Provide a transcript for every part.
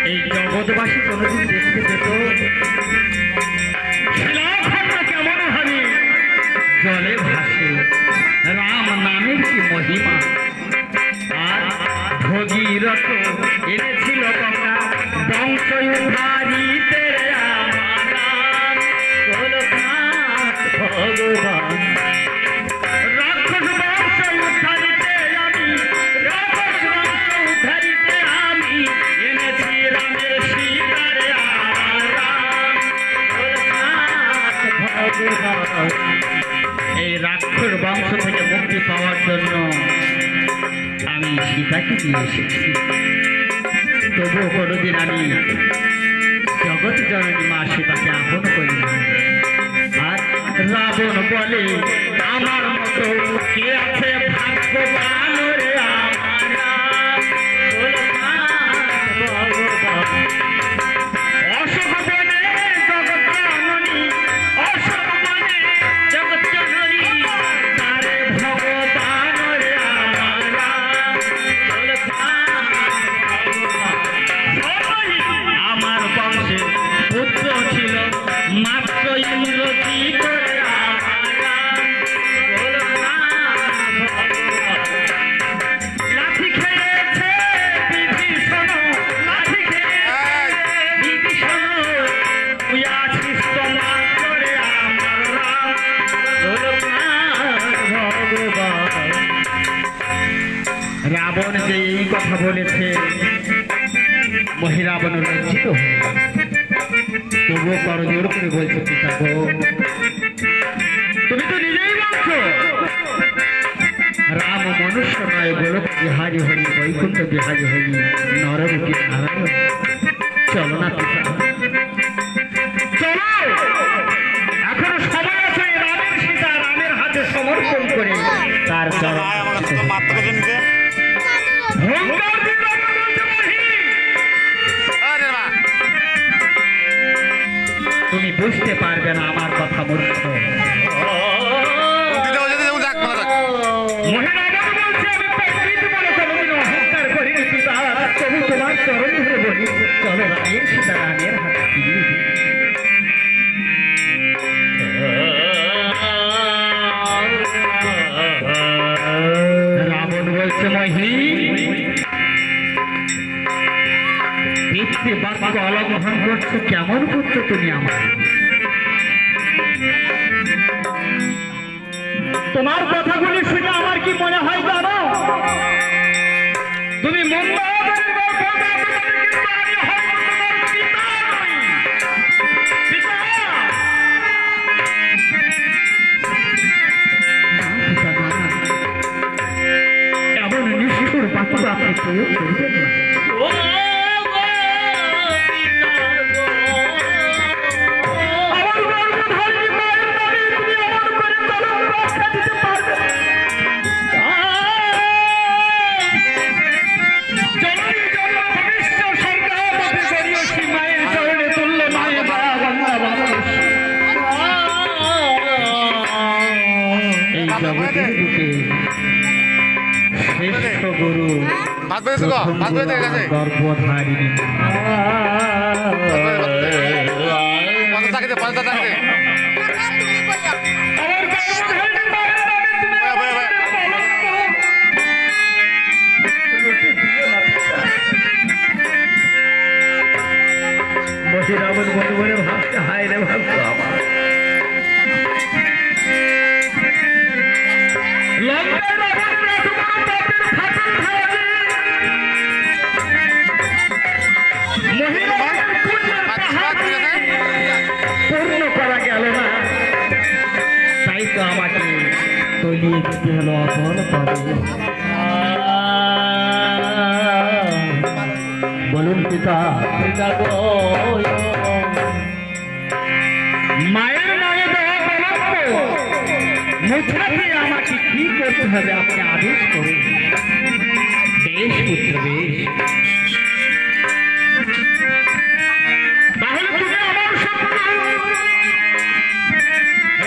এই জগৎবাসী কোনোদিন দেখতে পেত শিলাখণ্ড কেমন ভাবে জলে ভাসে, রাম নামের কি মহিমা। আর ভগীরথ এনেছিল গঙ্গা বংশ উদ্ধারিতে আমার ভগবান। রাক্ষস বংশ উদ্ধারিতে আমি, রাক্ষস বংশ উদ্ধারিতে আমি এনেছি রামের সীতারে আমার ভগবান। এই রাক্ষস বংশ থেকে মুক্তি পাওয়ার জন্য আমি সীতাকে নিয়ে এসেছি। তবুও কোনোদিন আমি জগৎ জননী মা সীতাকে আপন করি না। আর রাবণ বলে আমার মতো কে আছে ভাগ্যবান রে আমার ভগবান। অশোক বনে জগৎ জননী, অশোক বনে জগৎ জননী তারে ভগবান রে আমার বংশে পুত্র ছিল মাত্র ইন্দ্রজি করে লাঠি খেয়েছে বিভীষণ, লাঠি খেয়েছে বিভীষণ, তুই আছিস তোমার করে আমার ভগবান। রাবণ যে এই কথা বলেছে মহিরাবণ লজ্জিত হয়ে তবুও করজোর করে বলছে পিতা গো, তুমি তো নিজেই বলছো রাম মনুষ্য নয়, গোলক বিহারী হরি, বৈকুণ্ঠ বিহারী হরি, নররূপী নারায়ণ। চলো না পিতা, চলো, এখনো সময় আছে রামের সীতা রামের হাতে সমর্পণ করে তার চরণ তুমি বুঝতে পারবে না আমার কথা মূর্খ। অহংকার করিনি পিতা, তবু তোমার চরণ ধরে বলি চলো রামের সীতা রামের হাতে ফিরিয়ে দিই। রাবণ বলছে মহি পিতৃবাক্য অলঙ্ঘন করছো, কেমন পুত্র তুমি আমার। তোমার কথাগুলি শুনে আমার কি মনে হয় জানো, তুমি এমন নিষ্ঠুর বাক্য আপনি প্রয়োগ করবেন না। জগতের বুকে শ্রেষ্ঠ গুরু গর্ভধারিণী মহিরাবণ মনে মনে ভাবতে হায় রে ভাগ্য আমার। পূর্ণ করা গেল না, তাই তো আমাকে তলিয়ে যেতে হলো অপর পদে। বলুন পিতা, পিতা গো মায়ের নামে মুখাতে আমাকে কি করতে হবে আপনি আদেশ করুন। বেশ পুত্র বেশ, তাহলে তুমি আমার শত্রু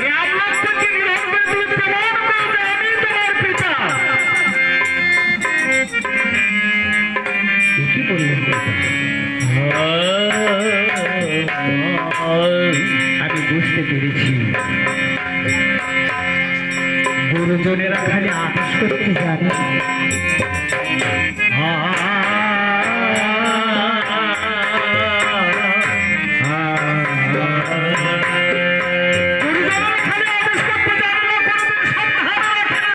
রাম লক্ষ্মণকে নিরন্তর প্রমাণ করবে আমি তোমার পিতা। কি বললেন আমি বুঝতে পেরেছি গুরুজনেরা খালি আদেশ করতে জানে,